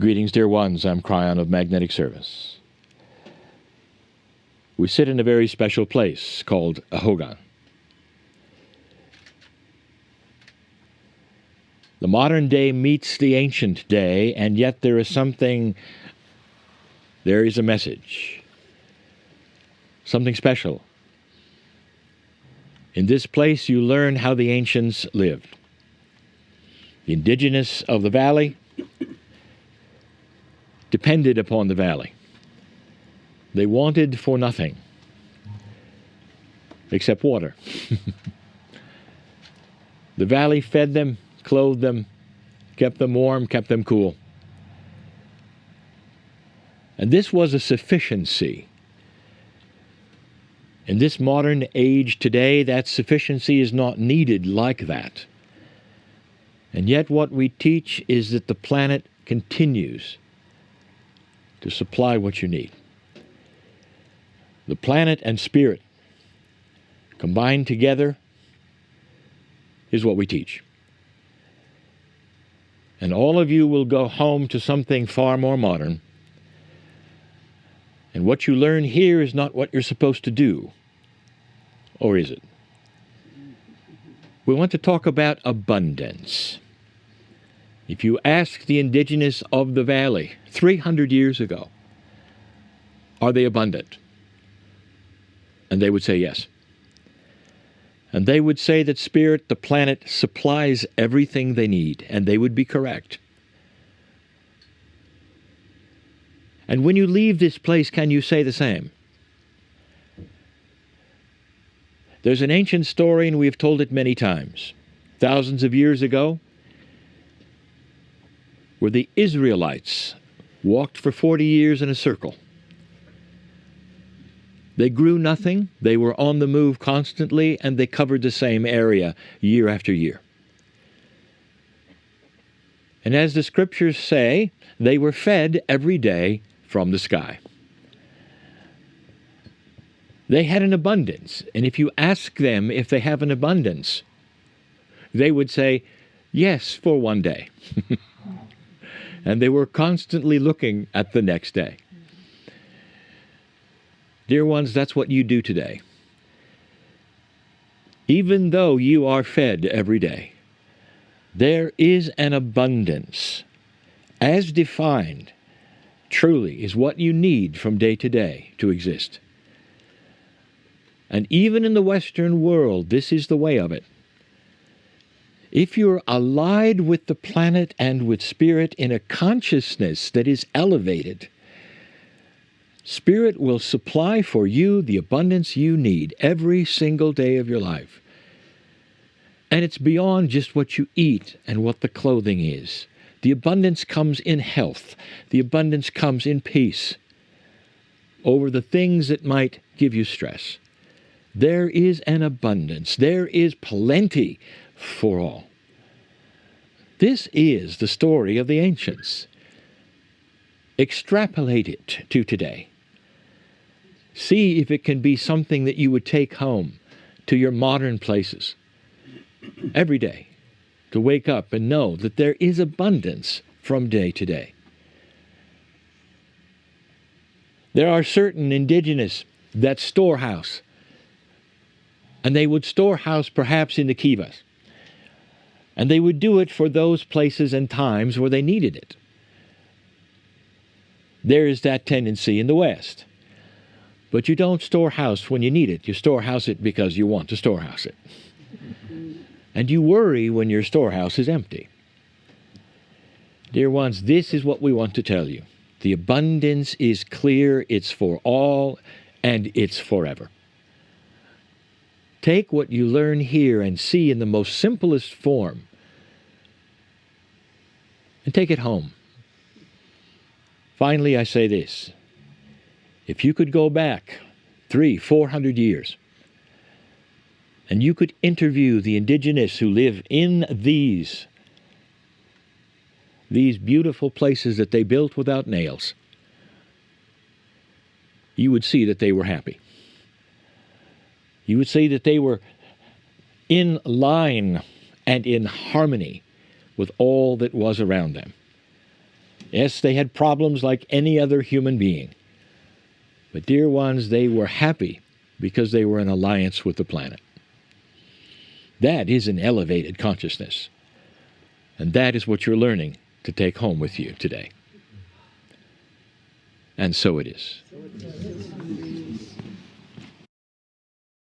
Greetings, dear ones. I'm Kryon of Magnetic Service. We sit in a very special place called a Hogan. The modern day meets the ancient day, and yet there is a message, something special. In this place you learn how the ancients lived. The indigenous of the valley depended upon the valley. They wanted for nothing except water. The valley fed them, clothed them, kept them warm, kept them cool. And this was a sufficiency. In this modern age today, that sufficiency is not needed like that. And yet what we teach is that the planet continues to supply what you need. The planet and spirit combined together is what we teach. And all of you will go home to something far more modern. And what you learn here is not what you're supposed to do. Or is it? We want to talk about abundance. If you ask the indigenous of the valley 300 years ago, are they abundant? And they would say yes. And they would say that Spirit, the planet, supplies everything they need, and they would be correct. And when you leave this place, can you say the same? There's an ancient story, and we've told it many times. Thousands of years ago, where the Israelites walked for 40 years in a circle. They grew nothing, they were on the move constantly, and they covered the same area year after year. And as the scriptures say, they were fed every day from the sky. They had an abundance, and if you ask them if they have an abundance, they would say, yes, for one day. And they were constantly looking at the next day. Dear ones, that's what you do today. Even though you are fed every day, there is an abundance, as defined, truly is what you need from day to day to exist. And even in the Western world, this is the way of it. If you're allied with the planet and with Spirit in a consciousness that is elevated, Spirit will supply for you the abundance you need every single day of your life. And it's beyond just what you eat and what the clothing is. The abundance comes in health. The abundance comes in peace over the things that might give you stress. There is an abundance. There is plenty for all. This is the story of the ancients. Extrapolate it to today. See if it can be something that you would take home to your modern places every day, to wake up and know that there is abundance from day to day. There are certain indigenous that storehouse, and they would storehouse perhaps in the kivas. And they would do it for those places and times where they needed it. There is that tendency in the West. But you don't storehouse when you need it. You storehouse it because you want to storehouse it. And you worry when your storehouse is empty. Dear ones, this is what we want to tell you. The abundance is clear, it's for all, and it's forever. Take what you learn here and see in the most simplest form and take it home. Finally, I say this. If you could go back 300-400 years and you could interview the indigenous who live in these beautiful places that they built without nails, you would see that they were happy. You would see that they were in line and in harmony with all that was around them. Yes, they had problems like any other human being. But dear ones, they were happy because they were in alliance with the planet. That is an elevated consciousness. And that is what you're learning to take home with you today. And so it is.